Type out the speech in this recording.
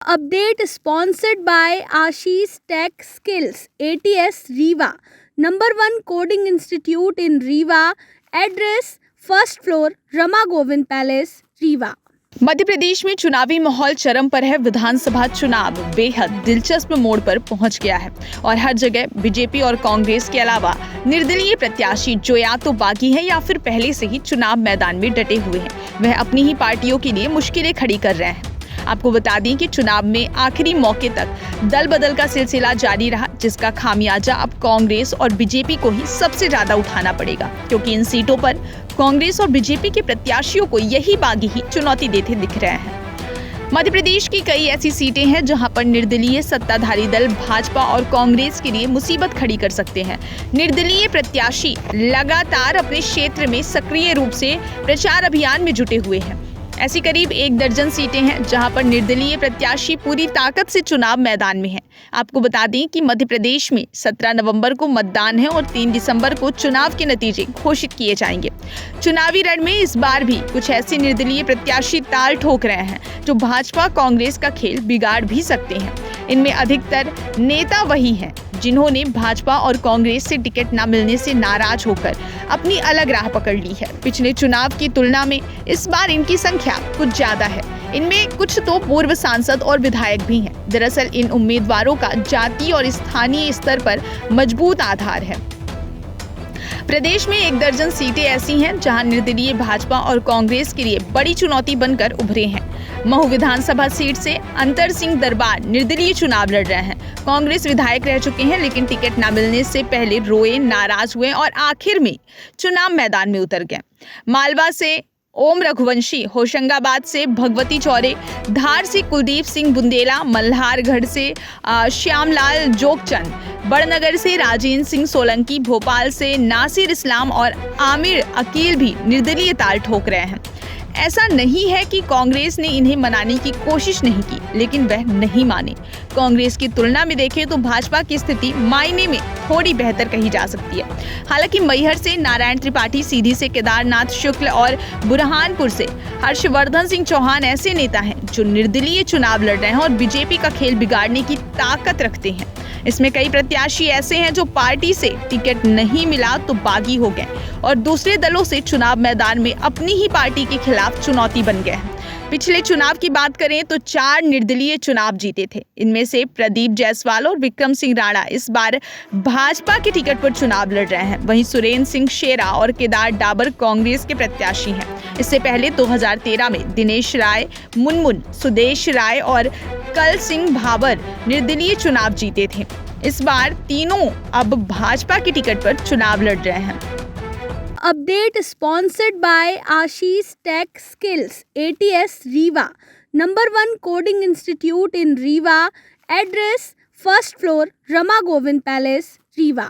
Update sponsored by Ashish Tech Skills, ATS Rewa, #1 Coding Institute in Rewa. Address: first floor, Rama Govind Palace, Rewa. Madhya Pradesh में चुनावी माहौल चरम पर है। विधानसभा चुनाव बेहद दिलचस्प मोड़ पर पहुंच गया है और हर जगह बीजेपी और कांग्रेस के अलावा निर्दलीय प्रत्याशी जो या तो बागी हैं या फिर पहले से ही चुनाव मैदान में डटे हुए हैं, वह अपनी ही पार्टियों के लिए मुश्किलें खड़ी कर रहे हैं। आपको बता दें कि चुनाव में आखिरी मौके तक दल बदल का सिलसिला जारी रहा, जिसका खामियाजा अब कांग्रेस और बीजेपी को ही सबसे ज्यादा उठाना पड़ेगा, क्योंकि इन सीटों पर कांग्रेस और बीजेपी के प्रत्याशियों को यही बागी ही चुनौती देते दिख रहे हैं। मध्य प्रदेश की कई ऐसी सीटें हैं जहां पर निर्दलीय सत्ताधारी दल भाजपा और कांग्रेस के लिए मुसीबत खड़ी कर सकते हैं। निर्दलीय प्रत्याशी लगातार अपने क्षेत्र में सक्रिय रूप से प्रचार अभियान में जुटे हुए हैं। ऐसी करीब 1 दर्जन सीटें हैं जहां पर निर्दलीय प्रत्याशी पूरी ताकत से चुनाव मैदान में हैं। आपको बता दें कि मध्य प्रदेश में 17 नवंबर को मतदान है और 3 दिसंबर को चुनाव के नतीजे घोषित किए जाएंगे। चुनावी रण में इस बार भी कुछ ऐसे निर्दलीय प्रत्याशी ताल ठोक रहे हैं जो भाजपा कांग्रेस का खेल बिगाड़ भी सकते हैं। इनमें अधिकतर नेता वही हैं जिन्होंने भाजपा और कांग्रेस से टिकट न मिलने से नाराज होकर अपनी अलग राह पकड़ ली है। पिछले चुनाव की तुलना में इस बार इनकी संख्या कुछ ज्यादा है। इनमें कुछ तो पूर्व सांसद और विधायक भी हैं। दरअसल इन उम्मीदवारों का जातीय और स्थानीय स्तर पर मजबूत आधार है। प्रदेश में 1 दर्जन सीटें ऐसी हैं जहां निर्दलीय भाजपा और कांग्रेस के लिए बड़ी चुनौती बनकर उभरे हैं। महू विधानसभा सीट से अंतर सिंह दरबार निर्दलीय चुनाव लड़ रहे हैं। कांग्रेस विधायक रह चुके हैं, लेकिन टिकट न मिलने से पहले रोए, नाराज हुए और आखिर में चुनाव मैदान में उतर गए। मालवा से ओम रघुवंशी, होशंगाबाद से भगवती चौरे, धार से कुलदीप सिंह बुंदेला, मल्हारगढ़ से श्यामलाल जोगचंद, बड़नगर से राजेंद्र सिंह सोलंकी, भोपाल से नासिर इस्लाम और आमिर अकील भी निर्दलीय ताल ठोक रहे हैं। ऐसा नहीं है कि कांग्रेस ने इन्हें मनाने की कोशिश नहीं की, लेकिन वह नहीं माने। कांग्रेस की तुलना में देखें तो भाजपा की स्थिति मायने में थोड़ी बेहतर कही जा सकती है। हालांकि मैहर से नारायण त्रिपाठी, सीधी से केदारनाथ शुक्ल और बुरहानपुर से हर्षवर्धन सिंह चौहान ऐसे नेता हैं जो निर्दलीय चुनाव लड़ रहे हैं और बीजेपी का खेल बिगाड़ने की ताकत रखते हैं। इसमें कई प्रत्याशी ऐसे हैं जो पार्टी से टिकट नहीं मिला तो बागी हो गए और दूसरे दलों से चुनाव मैदान में अपनी ही पार्टी के खिलाफ चुनौती बन गए हैं। पिछले चुनाव की बात करें तो 4 निर्दलीय चुनाव जीते थे। इनमें से प्रदीप जायसवाल और विक्रम सिंह राणा इस बार भाजपा के टिकट पर चुनाव लड़ रहे हैं। वहीं सुरेंद्र सिंह शेरा और केदार डाबर कांग्रेस के प्रत्याशी हैं। इससे पहले 2013 में दिनेश राय, मुनमुन, सुदेश राय और कल सिंह भाबर निर्दलीय चुनाव जीते थे। इस बार तीनों अब भाजपा के टिकट पर चुनाव लड़ रहे हैं। Update sponsored by Ashish Tech Skills, ATS Rewa, #1 Coding Institute in Rewa. Address: first floor, Rama Govind Palace, Rewa.